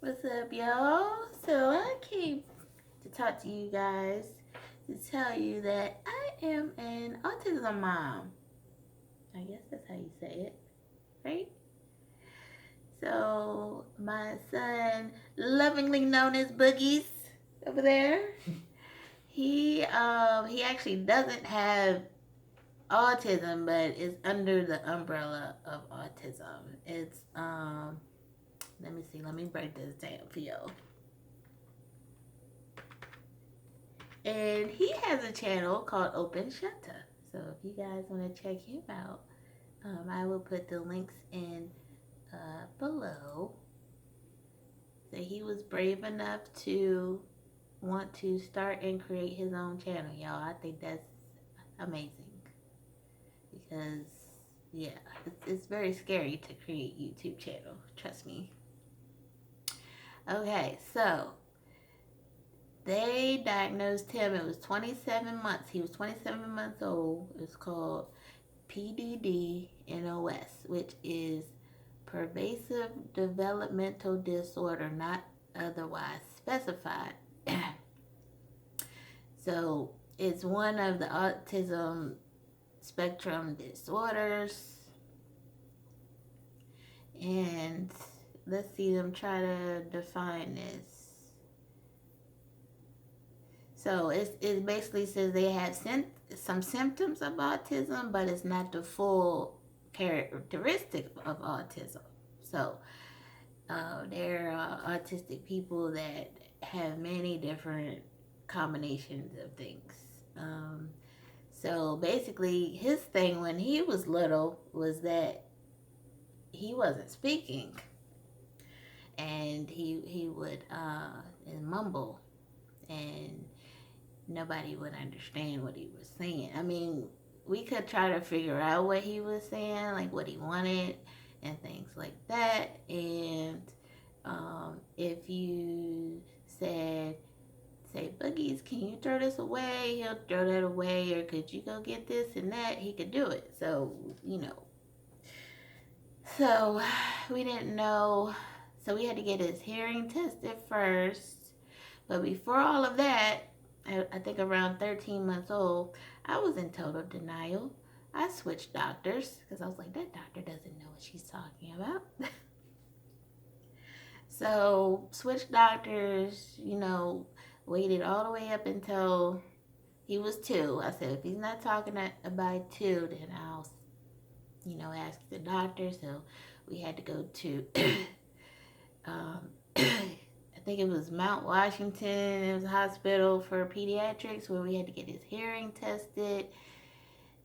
What's up, y'all? So I came to talk to you guys to tell you that I am an autism mom. I guess that's how you say it, right? So my son, lovingly known as Boogies over there, he actually doesn't have autism, but is under the umbrella of autism. It's let me see, let me break this down for y'all. And he has a channel called Open Shutter. So if you guys want to check him out, I will put the links in below. So he was brave enough to want to start and create his own channel, y'all. I think that's amazing. Because, yeah, it's very scary to create a YouTube channel. Trust me. Okay, so they diagnosed him. It was 27 months. He was 27 months old. It's called PDD NOS, which is pervasive developmental disorder, not otherwise specified. So it's one of the autism spectrum disorders. And let's see them try to define this. So it basically says they have some symptoms of autism, but it's not the full characteristic of autism. So there are autistic people that have many different combinations of things. So basically, his thing when he was little was that he wasn't speaking, and he would mumble, and nobody would understand what he was saying. I mean, we could try to figure out what he was saying, like what he wanted and things like that. And if you say, Boogies, can you throw this away? He'll throw that away. Or could you go get this and that? He could do it. So, So we didn't know. So we had to get his hearing tested first. But before all of that, I think around 13 months old, I was in total denial. I switched doctors because I was like, that doctor doesn't know what she's talking about. So switched doctors, waited all the way up until he was 2. I said, if he's not talking by 2, then I'll, ask the doctor. So we had to go to I think it was Mount Washington. It was a hospital for pediatrics where we had to get his hearing tested.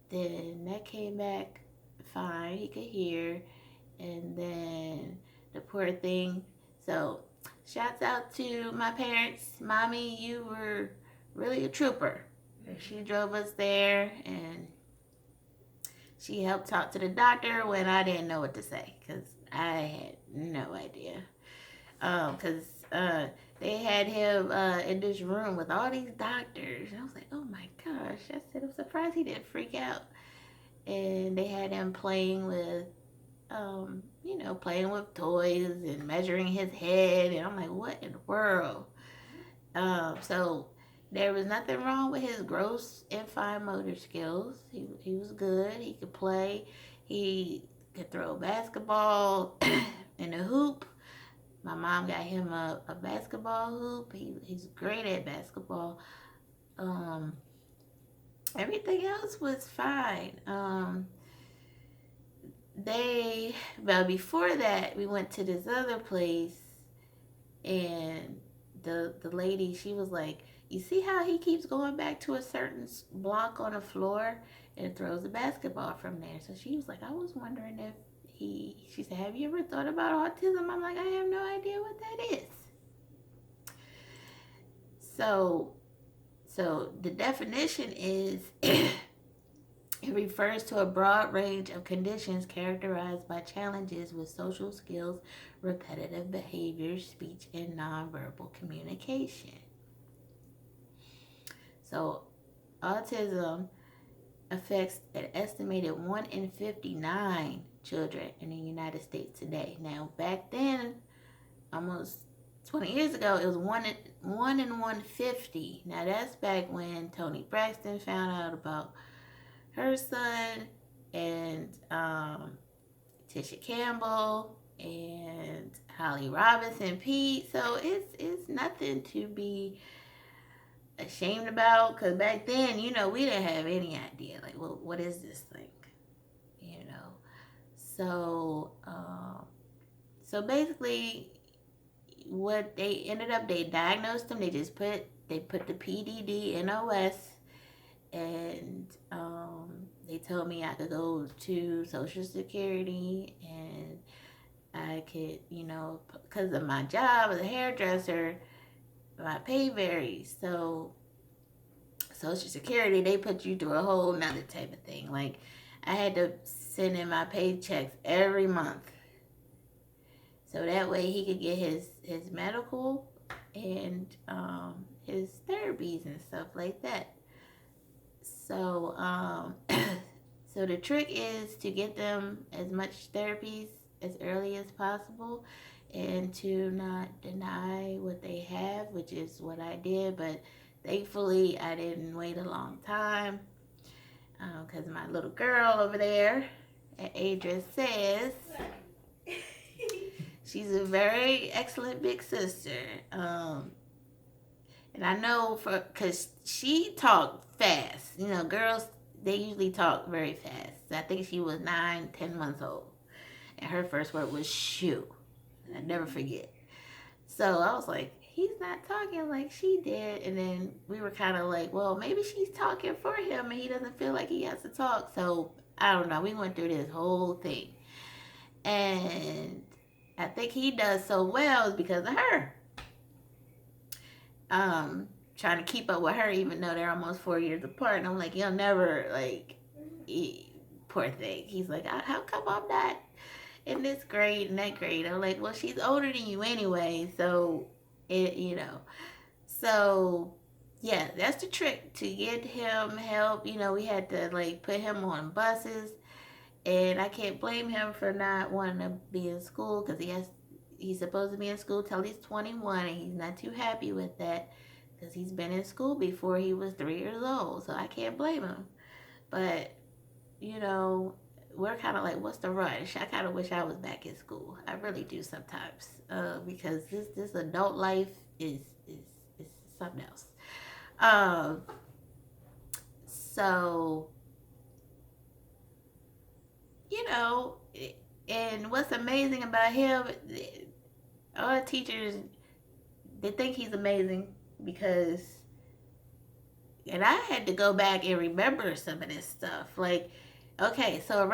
Then that came back fine. He could hear. And then the poor thing. So shouts out to my parents. Mommy, you were really a trooper. She drove us there and she helped talk to the doctor when I didn't know what to say because I had no idea. Because they had him in this room with all these doctors. And I was like, oh my gosh. I said, I'm surprised he didn't freak out. And they had him playing with, playing with toys and measuring his head. And I'm like, what in the world? So there was nothing wrong with his gross and fine motor skills. He was good. He could play. He could throw a basketball in a hoop. My mom got him a basketball hoop. He's great at basketball. Everything else was fine. But before that, we went to this other place, and the lady, she was like, you see how he keeps going back to a certain block on the floor and throws a basketball from there. So she was like, I was wondering if she said, have you ever thought about autism? I'm like, I have no idea what that is. So the definition is it refers to a broad range of conditions characterized by challenges with social skills, repetitive behaviors, speech, and nonverbal communication. So autism affects an estimated 1 in 59 children in the United States today. Now, back then, almost 20 years ago, it was 1 in 150. Now that's back when Toni Braxton found out about her son, and Tisha Campbell and Holly Robinson Pete. So it's nothing to be ashamed about, because back then, we didn't have any idea, like, well, what is this thing, so so basically what they ended up, they diagnosed him, they put the PDD NOS, and they told me I could go to Social Security, and I could, because of my job as a hairdresser, my pay varies. So Social Security, they put you through a whole nother type of thing. Like, I had to send in my paychecks every month, so that way he could get his medical and his therapies and stuff like that. So so the trick is to get them as much therapies as early as possible, and to not deny what they have, which is what I did. But thankfully, I didn't wait a long time, because my little girl over there, Adria, says she's a very excellent big sister. And I know, because she talked fast. Girls, they usually talk very fast. I think she was 9-10 months old, and her first word was "shoo." I never forget. So I was like, he's not talking like she did. And then we were kind of like, well, maybe she's talking for him and he doesn't feel like he has to talk. So I don't know. We went through this whole thing. And I think he does so well is because of her. Trying to keep up with her, even though they're almost 4 years apart. And I'm like, you'll never, poor thing. He's like, how come I'm not in this grade and that grade? I'm like, well, she's older than you anyway, so so yeah, that's the trick, to get him help. We had to put him on buses, and I can't blame him for not wanting to be in school, because he's supposed to be in school till he's 21, and he's not too happy with that, because he's been in school before he was 3 years old, so I can't blame him. But we're kind of like, what's the rush? I kind of wish I was back in school. I really do sometimes, because this adult life is something else. So and what's amazing about him, our teachers, they think he's amazing because, and I had to go back and remember some of this stuff. Like, okay, so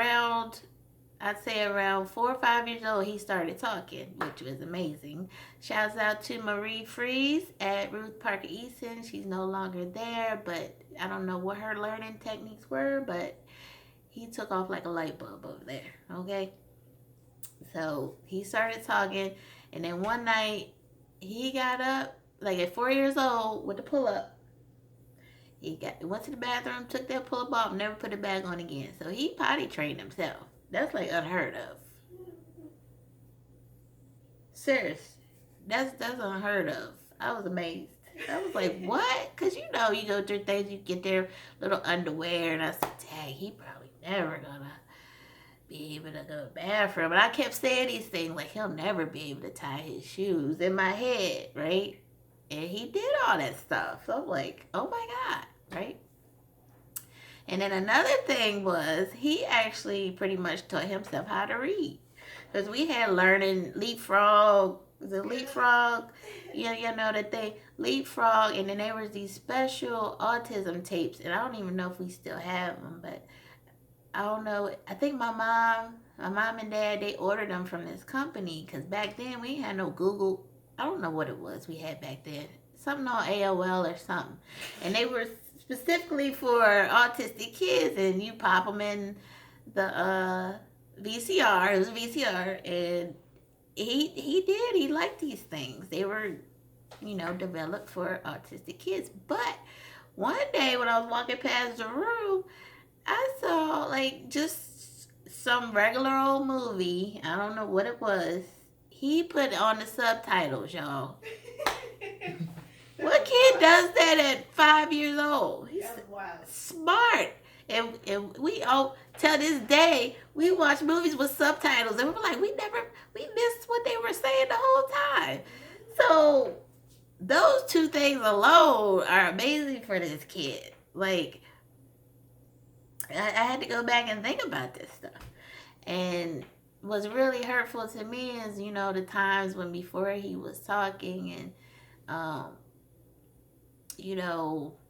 I'd say around 4 or 5 years old, he started talking, which was amazing. Shouts out to Marie Fries at Ruth Parker Easton. She's no longer there, but I don't know what her learning techniques were, but he took off like a light bulb over there, okay? So he started talking, and then one night he got up, like at 4 years old, with the pull-up. He went to the bathroom, took that pull-up off, never put it back on again. So he potty trained himself. That's like unheard of. Serious. That's unheard of. I was amazed. I was like, what? Because you go through things, you get their little underwear, and I said, dang, he probably never gonna be able to go to the bathroom. But I kept saying these things, like, he'll never be able to tie his shoes, in my head, right? And he did all that stuff. So I'm like, oh my God, right? And then another thing was, he actually pretty much taught himself how to read. Because we had learning leapfrog. The leapfrog, you know that they leapfrog, and then there was these special autism tapes, and I don't even know if we still have them, but I don't know. I think my mom and dad, they ordered them from this company, because back then we had no Google. I don't know what it was we had back then. Something on AOL or something. And they were specifically for autistic kids, and you pop them in the VCR. It was a VCR, and he liked these things. They were, developed for autistic kids. But one day when I was walking past the room, I saw just some regular old movie. I don't know what it was. he put on the subtitles, y'all. What kid does that at 5 years old? He's smart. And we all, till this day, we watch movies with subtitles. And we're like, we missed what they were saying the whole time. So those two things alone are amazing for this kid. Like, I had to go back and think about this stuff. And what's really hurtful to me is, the times when before he was talking and,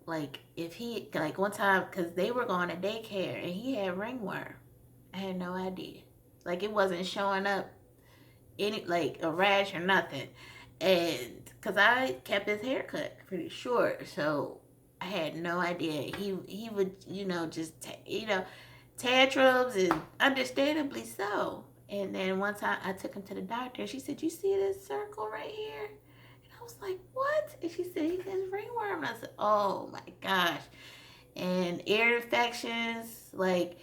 like if he, like one time, because they were going to daycare and he had ringworm. I had no idea. Like it wasn't showing up any, like a rash or nothing. And because I kept his haircut pretty short, so I had no idea. He would, just, tantrums, and understandably so. And then one time I took him to the doctor and she said, "You see this circle right here?" And I was like, "What?" And she said, "He has ringworm." And I said, "Oh my gosh." And ear infections, like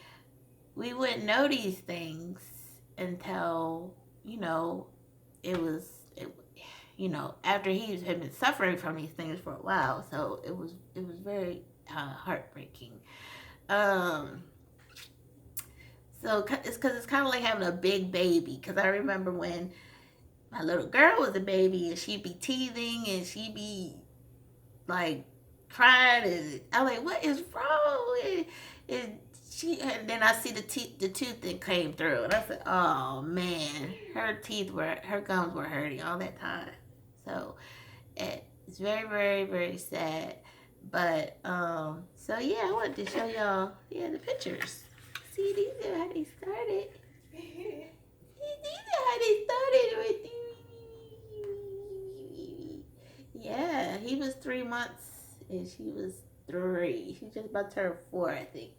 we wouldn't know these things until, it was, after he had been suffering from these things for a while. So it was very heartbreaking. So it's because it's kind of like having a big baby. Because I remember when my little girl was a baby and she'd be teething and she'd be like crying, and I'm like, "What is wrong?" And then I see the tooth that came through, and I said, "Oh man, her gums were hurting all that time." So it's very, very, very sad. But so yeah, I wanted to show y'all the pictures. See, these are how they started. These are how they started with. Yeah, he was 3 months and she was 3. She's just about to turn 4, I think.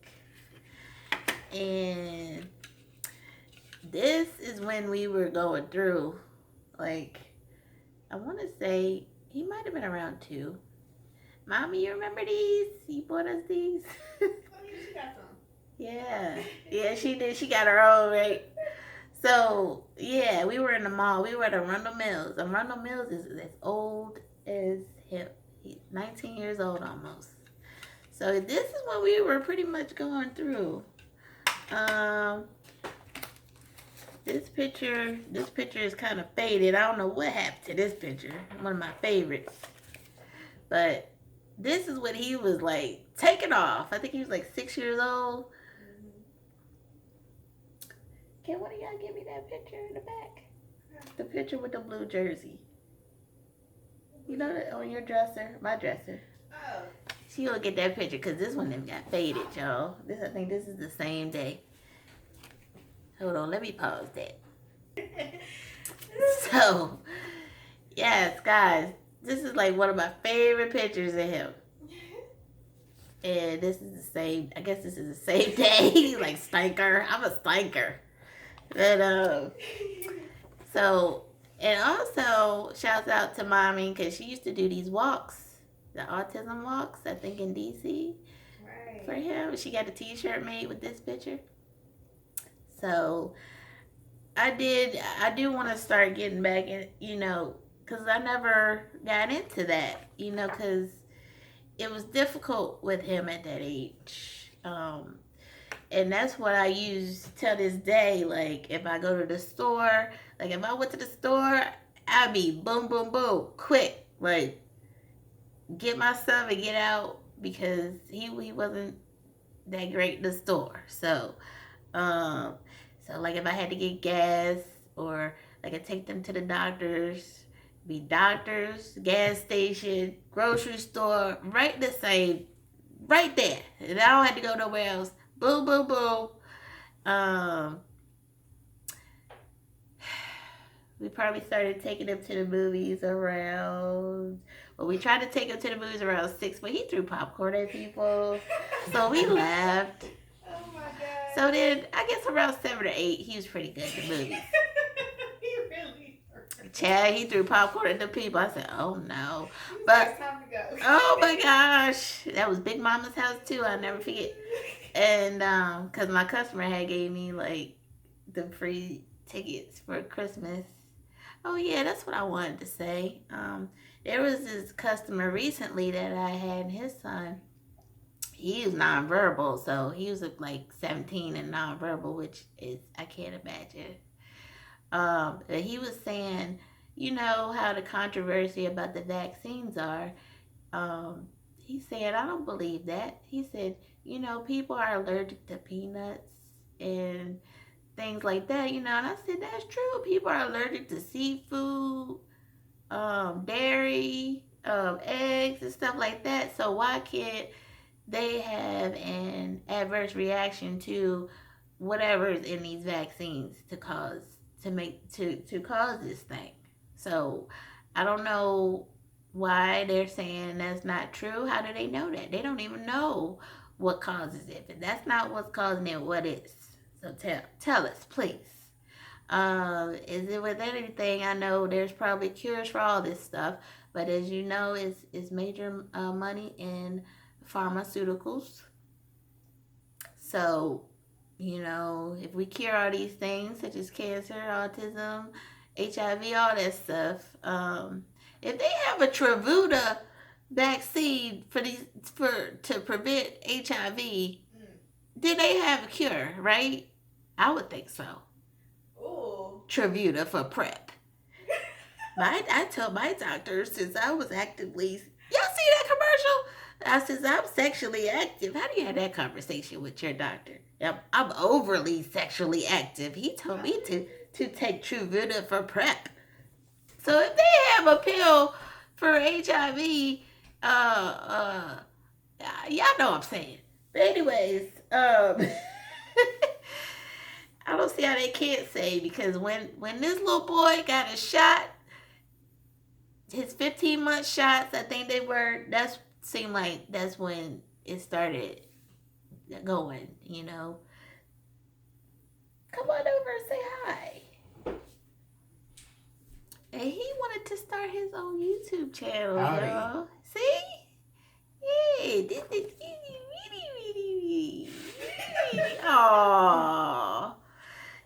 And this is when we were going through, like, I want to say he might have been around 2. Mommy, you remember these? You bought us these? Oh, yeah, she got some. Yeah, she did. She got her own, right? So, yeah, we were in the mall. We were at Arundel Mills. Arundel Mills is as old as him. He's 19 years old almost. So this is what we were pretty much going through. This picture is kind of faded. I don't know what happened to this picture. One of my favorites. But this is what he was like taking off. I think he was like 6 years old. Can one of y'all give me that picture in the back? The picture with the blue jersey. You know that on your dresser? My dresser. Oh. She gonna get that picture because this one then got faded, y'all. I think this is the same day. Hold on, let me pause that. So, yes, guys, this is like one of my favorite pictures of him. And this is the same, I guess this is the same day. Like stinker. I'm a stinker. But, so, and also, shouts out to Mommy because she used to do these walks, the autism walks, I think in DC. Right. For him. She got a t-shirt made with this picture. So, I do want to start getting back in, because I never got into that, because it was difficult with him at that age. And that's what I use till this day. Like, if I go to the store, like, if I went to the store, I'd be boom, boom, boom, quick. Like, get my stuff and get out because he wasn't that great in the store. So, like, if I had to get gas or, like, I take them to the doctors, gas station, grocery store, right the same, right there. And I don't have to go nowhere else. Boom, boom, boom. We probably started taking him to the movies around, we tried to take him to the movies around 6, but he threw popcorn at people. So we laughed. Oh my God. So then, I guess around 7 or 8, he was pretty good at the movies. He really Chad, he threw popcorn at the people. I said, "Oh no!" But it's time to go. Oh my gosh, that was Big Mama's house too. I'll never forget. And cause my customer had gave me like the free tickets for Christmas. Oh yeah, that's what I wanted to say. There was this customer recently that I had, his son. He is nonverbal, so he was like 17 and nonverbal, which is I can't imagine. He was saying, you know how the controversy about the vaccines are. Um, he said, I don't believe that. He said, you know, people are allergic to peanuts and things like that, you know. And I said, that's true. People are allergic to seafood, dairy, eggs, and stuff like that. So why can't they have an adverse reaction to whatever is in these vaccines to cause this thing? So I don't know why they're saying that's not true. How do they know that? They don't even know what causes it. If that's not what's causing it, what is? So tell us, please. Is it with anything? I know there's probably cures for all this stuff, but as you know, it's major money in pharmaceuticals. So, you know, if we cure all these things such as cancer, autism, HIV, all that stuff, if they have a Travuta vaccine for to prevent HIV, then they have a cure, right? I would think so. Ooh. Travuta for PrEP. I told my doctor since I was actively. Y'all see that commercial? Since I'm sexually active. How do you have that conversation with your doctor? I'm overly sexually active. He told me to take Travuta for PrEP. So if they have a pill for HIV, y'all know what I'm saying. But anyways, I don't see how they can't say, because when this little boy got a shot, his 15-month shots, I think they were, that seemed like that's when it started going, you know. Come on over and say hi. And he wanted to start his own YouTube channel, Howdy. y'all. See? Yeah, this is really. Aww.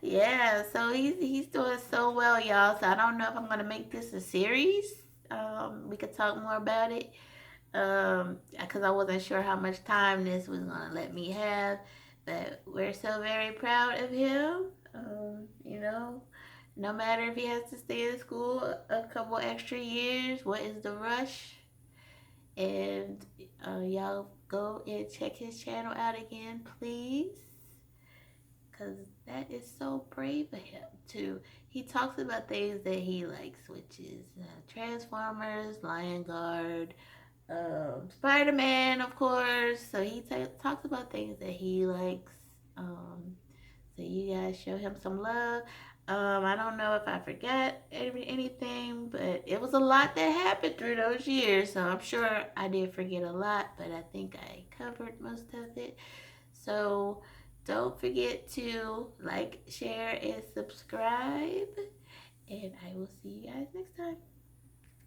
Yeah, so he's doing so well, y'all. So I don't know if I'm gonna make this a series. We could talk more about it. Because I wasn't sure how much time this was gonna let me have, but we're so very proud of him. You know, no matter if he has to stay in school a couple extra years, what is the rush? And y'all go and check his channel out again, please. Because that is so brave of him too. He talks about things that he likes, which is Transformers, Lion Guard, Spider-Man, of course. So he talks about things that he likes. So you guys show him some love. I don't know if I forgot anything, but it was a lot that happened through those years. So I'm sure I did forget a lot, but I think I covered most of it. So don't forget to like, share, and subscribe. And I will see you guys next time.